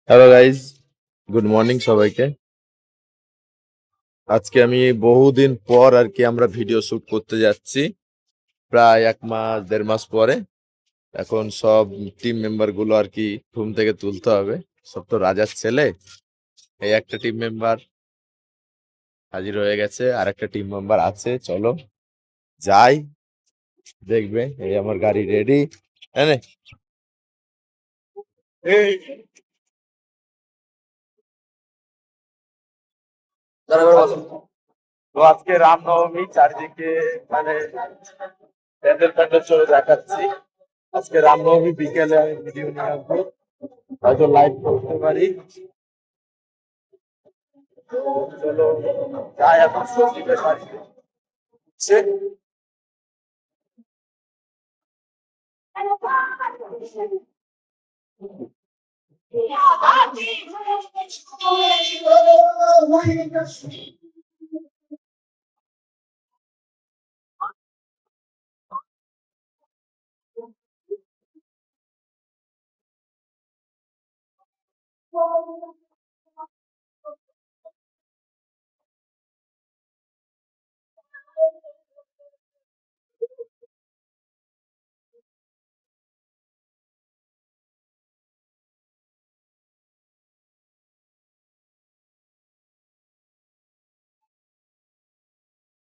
Hello guys, good morning সবাইকে। আজকে আমি বহুদিন পর আর কি আমরা ভিডিও শুট করতে যাচ্ছি, প্রায় 1 মাস 1.5 মাস পরে। এখন সব টিম মেম্বার গুলো আর কি ঘুম থেকে তুলতে হবে। সব তো রাজার ছেলে। এই একটা টিম মেম্বার হাজির হয়ে গেছে, আর একটা টিম মেম্বার আছে। চলো যাই, দেখবে। এই আমার গাড়ি রেডি। হ্যাঁ, তো আজকে রামনবমী, চারিদিকে মানে প্যান্ডেল প্যান্ডেল চলে দেখাচ্ছি। আজকে রামনবমী, বিকেলে আমি ভিডিও নিয়ে আসবো, হয়তো লাইভ করতে পারি। তো চলো যাই এখন সন্দীপের বাড়িতে।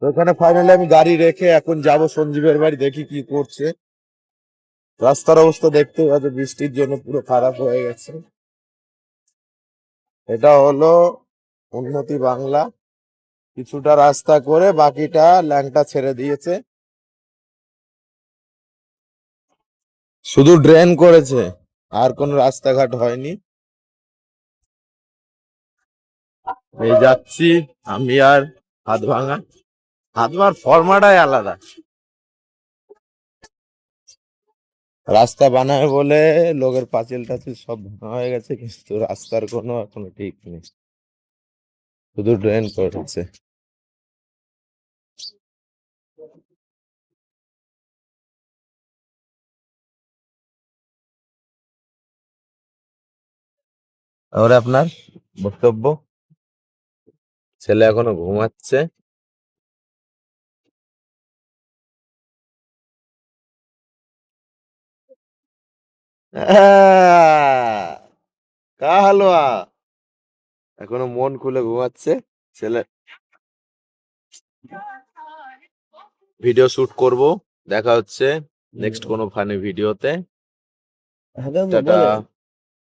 তো ওখানে ফাইনালি আমি গাড়ি রেখে এখন যাব সঞ্জীবের বাড়ি, দেখি কি করছে। রাস্তার অবস্থা দেখতে পাচ্ছ, বৃষ্টির জন্য পুরো খারাপ হয়ে গেছে। এটা হলো উন্নতি বাংলা, কিছুটা রাস্তা করে বাকিটা ল্যাংটা ছেড়ে দিয়েছে, শুধু ড্রেন করেছে, আর কোনো রাস্তাঘাট হয়নি। এই যাচ্ছি আমি আর হাত ভাঙা। হাত ভাঙার ফর্মাটাই আলাদা। রাস্তা বানায় বলে লোকের পাঁচিল টাচিল সব ভাঙা হয়ে গেছে, কিন্তু রাস্তার কোনো এখনো ঠিক নেই, শুধু ড্রেন করেছে। আর আপনার বক্তব্য? ছেলে এখনো ঘুমাচ্ছে। কা হালুয়া এখনো মন খুলে ঘুমাচ্ছে ছেলে। ভিডিও শুট করব, দেখা হচ্ছে নেক্সট কোনো ফানি ভিডিওতে। টাটা।